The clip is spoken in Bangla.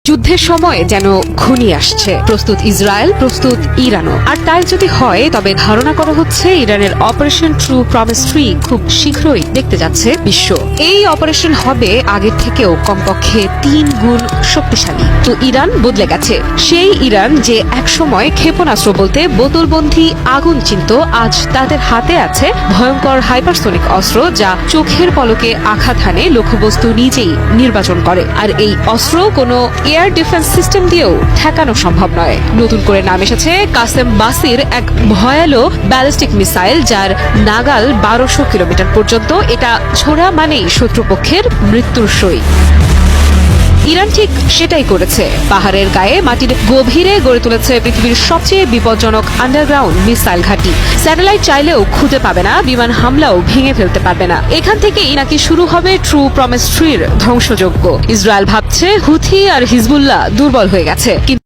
যুদ্ধের সময় যেন ঘনিয়ে আসছে, প্রস্তুত ইসরায়েল, প্রস্তুত ইরানও। আর তাই যদি হয়, তবে ধারণা করা হচ্ছে ইরানের অপারেশন ট্রু প্রমিস 3 খুব শীঘ্রই দেখতে যাচ্ছে বিশ্ব। এই অপারেশন হবে আগের থেকেও কমপক্ষে 3 গুণ শক্তিশালী। তো ইরান বদলে গেছে। সেই ইরান যে একসময় ক্ষেপণাস্ত্র বলতে বোতলবন্দী আগুন চিনত, আজ তাদের হাতে আছে ভয়ঙ্কর হাইপারসোনিক অস্ত্র, যা চোখের পলকে আঘাত হানে, লক্ষ্যবস্তু নিজেই নির্বাচন করে। আর এই অস্ত্র কোনো এয়ার ডিফেন্স সিস্টেম দিয়েও ঠেকানো সম্ভব নয়। নতুন করে নাম এসেছে কাসেম বাসির এক ভয়ালো ব্যালিস্টিক মিসাইল, যার নাগাল 1200 কিলোমিটার পর্যন্ত। এটা ছোড়া মানেই শত্রুপক্ষের মৃত্যুর সই। ইরান ঠিক সেটাই করেছে। পাহাড়ের গায়ে মাটির গভীরে গড়ে তুলেছে পৃথিবীর সবচেয়ে বিপজ্জনক আন্ডারগ্রাউন্ড মিসাইল ঘাঁটি। স্যাটেলাইট চাইলেও খুঁজে পাবে না, বিমান হামলাও ভেঙে ফেলতে পারবে না। এখান থেকেই নাকি শুরু হবে ট্রু প্রমিস 3 ধ্বংসযজ্ঞ। ইসরায়েল ভাবছে হুথি আর হিজবুল্লাহ দুর্বল হয়ে গেছে।